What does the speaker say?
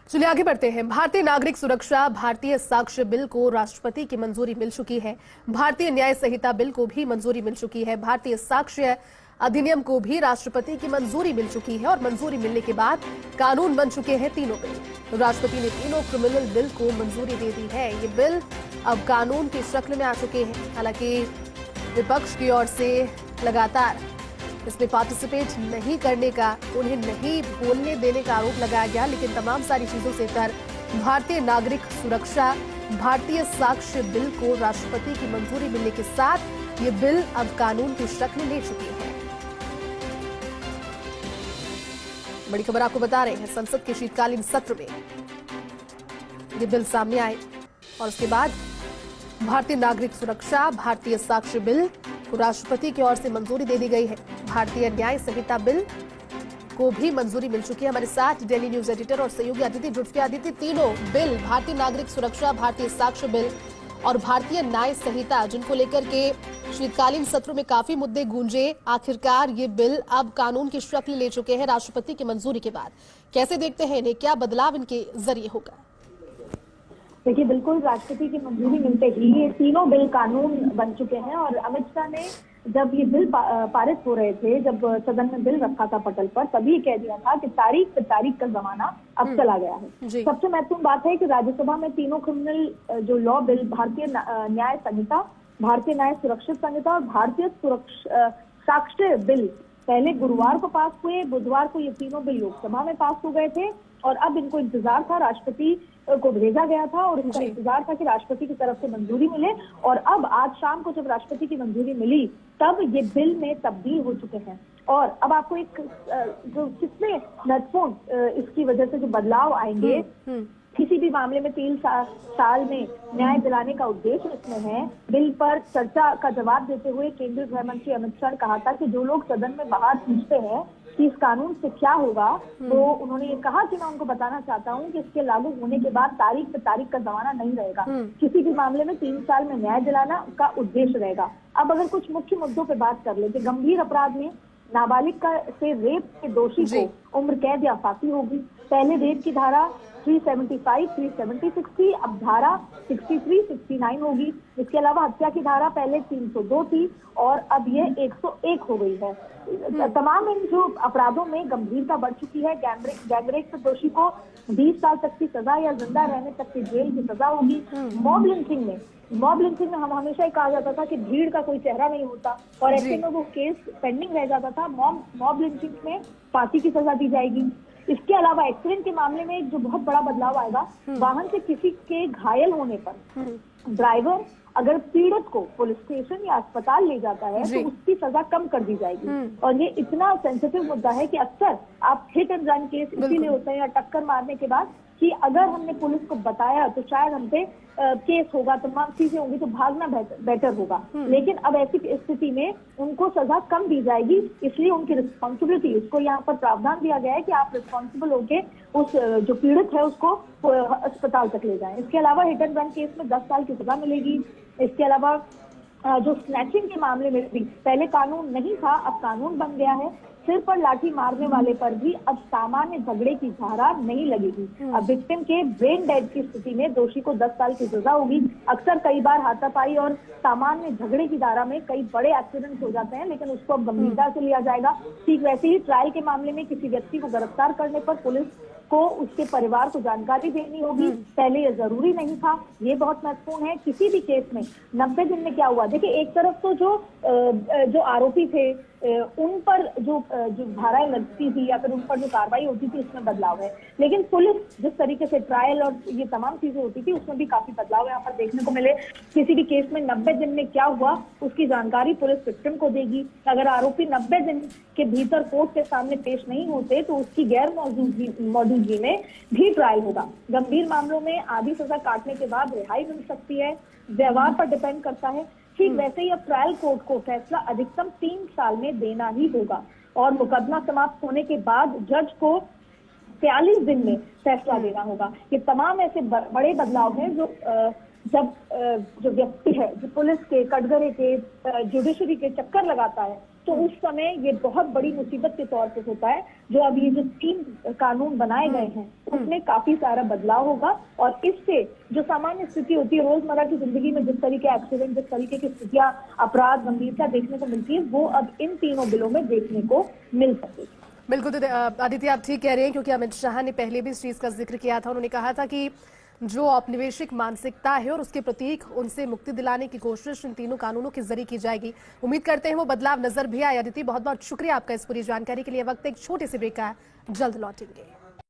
चलिए आगे बढ़ते हैं। भारतीय नागरिक सुरक्षा भारतीय साक्ष्य बिल को राष्ट्रपति की मंजूरी मिल चुकी है। भारतीय न्याय संहिता बिल को भी मंजूरी मिल चुकी है। भारतीय साक्ष्य अधिनियम को भी राष्ट्रपति की मंजूरी मिल चुकी है और मंजूरी मिलने के बाद कानून बन चुके हैं तीनों बिल। राष्ट्रपति ने तीनों क्रिमिनल बिल को मंजूरी दे दी है। ये बिल अब कानून की शक्ल में आ चुके हैं। हालांकि विपक्ष की ओर से लगातार इसमें पार्टिसिपेट नहीं करने का, उन्हें नहीं बोलने देने का आरोप लगाया गया, लेकिन तमाम सारी चीजों से तर भारतीय नागरिक सुरक्षा भारतीय साक्ष्य बिल को राष्ट्रपति की मंजूरी मिलने के साथ ये बिल अब कानून की शक्ल ले चुकी है। बड़ी खबर आपको बता रहे हैं, संसद के शीतकालीन सत्र में ये बिल सामने आए और उसके बाद भारतीय नागरिक सुरक्षा भारतीय साक्ष्य बिल को राष्ट्रपति की ओर से मंजूरी दे दी गई है। भारतीय न्याय संहिता बिल को भी मंजूरी मिल चुकी है। हमारे साथ डेली न्यूज एडिटर और सहयोगी अदिति जुड़ चुके। अदिति, तीनों बिल भारतीय नागरिक सुरक्षा भारतीय साक्ष्य बिल और भारतीय न्याय संहिता, जिनको लेकर के शीतकालीन सत्र में काफी मुद्दे गूंजे, आखिरकार ये बिल अब कानून की शक्ल ले चुके हैं राष्ट्रपति की मंजूरी के बाद। कैसे देखते हैं इन्हें, क्या बदलाव इनके जरिए होगा? देखिए, बिल्कुल राष्ट्रपति की मंजूरी मिलते ही ये तीनों बिल कानून बन चुके हैं। और अमित शाह ने जब ये बिल पारित हो रहे थे, जब सदन में बिल रखा था पटल पर, तभी कह दिया था कि तारीख पे तारीख का जमाना अब चला गया है। सबसे महत्वपूर्ण बात है कि राज्यसभा में तीनों क्रिमिनल जो लॉ बिल, भारतीय न्याय संहिता, भारतीय न्याय सुरक्षित संहिता और भारतीय साक्ष्य बिल पहले गुरुवार को पास हुए। बुधवार को ये तीनों बिल लोकसभा में पास हो गए थे और अब इनको इंतजार था, राष्ट्रपति को भेजा गया था और इनका इंतजार था कि राष्ट्रपति की तरफ से मंजूरी मिले। और अब आज शाम को जब राष्ट्रपति की मंजूरी मिली, तब ये बिल में तब्दील हो चुके हैं। और अब आपको एक जो कितने महत्वपूर्ण इसकी वजह से जो बदलाव आएंगे, किसी भी मामले में 3 साल में न्याय दिलाने का उद्देश्य इसमें है। बिल पर चर्चा का जवाब देते हुए केंद्रीय गृह मंत्री अमित शाह ने कहा था कि जो लोग सदन में बाहर पूछते हैं कि इस कानून से क्या होगा, तो उन्होंने ये कहा कि मैं उनको बताना चाहता हूं कि इसके लागू होने के बाद तारीख पे तारीख का जमाना नहीं रहेगा। किसी भी मामले में 3 साल में न्याय दिलाना का उद्देश्य रहेगा। अब अगर कुछ मुख्य मुद्दों पे बात कर ले, कि गंभीर अपराध में नाबालिग का से रेप के दोषी को उम्र कैद या फांसी होगी। पहले रेप की धारा 375, 370, 60, अब धारा 63, 69 होगी। इसके अलावा हत्या की धारा पहले 302 थी और अब ये 101 हो गई है। तमाम इन जो अपराधों में गंभीरता बढ़ चुकी है। गैंगरेप के दोषी को 20 साल तक की सजा या जिंदा रहने तक की जेल की सजा होगी। मॉब लिंचिंग में हम हमेशा ही कहा जाता था कि भीड़ का कोई चेहरा नहीं होता और ऐसे में वो केस पेंडिंग रह जाता था। मॉब लिंचिंग में फांसी की सजा दी जाएगी। इसके अलावा एक्सीडेंट के मामले में एक जो बहुत बड़ा बदलाव आएगा, वाहन से किसी के घायल होने पर ड्राइवर अगर पीड़ित को पुलिस स्टेशन या अस्पताल ले जाता है तो उसकी सजा कम कर दी जाएगी। और ये इतना सेंसिटिव मुद्दा है कि अक्सर आप हिट एंड रन केस इसीलिए होते हैं या टक्कर मारने के बाद कि अगर हमने पुलिस को बताया तो शायद हम पे केस होगा, तमाम चीजें होंगी, तो भागना बेटर होगा। लेकिन अब ऐसी स्थिति में उनको सजा कम दी जाएगी, इसलिए उनकी रिस्पॉन्सिबिलिटी, उसको यहाँ पर प्रावधान दिया गया है कि आप रिस्पॉन्सिबल होके उस जो पीड़ित है उसको अस्पताल तक ले जाएं। इसके अलावा हिट एंड रन केस में 10 साल की सजा मिलेगी। इसके अलावा जो स्नैचिंग के मामले में भी पहले कानून नहीं था, अब कानून बन गया है। सिर पर लाठी मारने वाले पर भी अब सामान्य झगड़े की धारा नहीं लगेगी। अब विक्टिम के ब्रेन डेड की स्थिति में दोषी को 10 साल की सजा होगी। अक्सर कई बार हाथापाई और सामान्य झगड़े की धारा में कई बड़े एक्सीडेंट हो जाते हैं, लेकिन उसको अब गंभीरता से लिया जाएगा। ठीक वैसे ही ट्रायल के मामले में किसी व्यक्ति को गिरफ्तार करने पर पुलिस को उसके परिवार को जानकारी देनी होगी। पहले ये जरूरी नहीं था, ये बहुत महत्वपूर्ण है। किसी भी केस में 90 दिन में क्या हुआ, देखिए एक तरफ तो जो आरोपी थे उन पर जो धाराएं लगती थी या फिर उन पर जो कार्रवाई होती थी उसमें बदलाव है, लेकिन पुलिस जिस तरीके से ट्रायल और ये तमाम चीजें होती थी उसमें भी काफी बदलाव यहाँ पर देखने को मिले। किसी भी केस में 90 दिन में क्या हुआ उसकी जानकारी पुलिस विक्टिम को देगी। अगर आरोपी 90 दिन के भीतर कोर्ट के सामने पेश नहीं होते तो उसकी गैर मौजूदगी में भी ट्रायल होगा। गंभीर मामलों में आधी सजा काटने के बाद रिहाई मिल सकती है, व्यवहार पर डिपेंड करता है। ठीक वैसे ही अब ट्रायल कोर्ट को फैसला अधिकतम 3 साल में देना ही होगा और मुकदमा समाप्त होने के बाद जज को 43 दिन में फैसला देना होगा। ये तमाम ऐसे बड़े बदलाव हैं जो जब जो व्यक्ति है जो पुलिस के, कटघरे के, जुडिशरी के चक्कर लगाता है, तो उस समय ये बहुत बड़ी मुसीबत के तौर पे होता है। जो अब ये जो 3 कानून बनाए गए हैं उसमें काफी सारा बदलाव होगा और इससे जो सामान्य स्थिति होती है रोजमर्रा की जिंदगी में, जिस तरीके एक्सीडेंट, जिस तरीके की स्थितियां, अपराध, गंभीरता देखने को मिलती है, वो अब इन तीनों बिलों में देखने को मिल सकेगी। बिल्कुल तो आदित्य, आप ठीक कह रहे हैं, क्योंकि अमित शाह ने पहले भी इस चीज का जिक्र किया था। उन्होंने कहा था कि जो औपनिवेशिक मानसिकता है और उसके प्रतीक, उनसे मुक्ति दिलाने की कोशिश इन तीनों कानूनों के जरिए की जाएगी। उम्मीद करते हैं वो बदलाव नजर भी आए। आदित्य, बहुत बहुत शुक्रिया आपका इस पूरी जानकारी के लिए। वक्त एक छोटे से ब्रेक का है, जल्द लौटेंगे।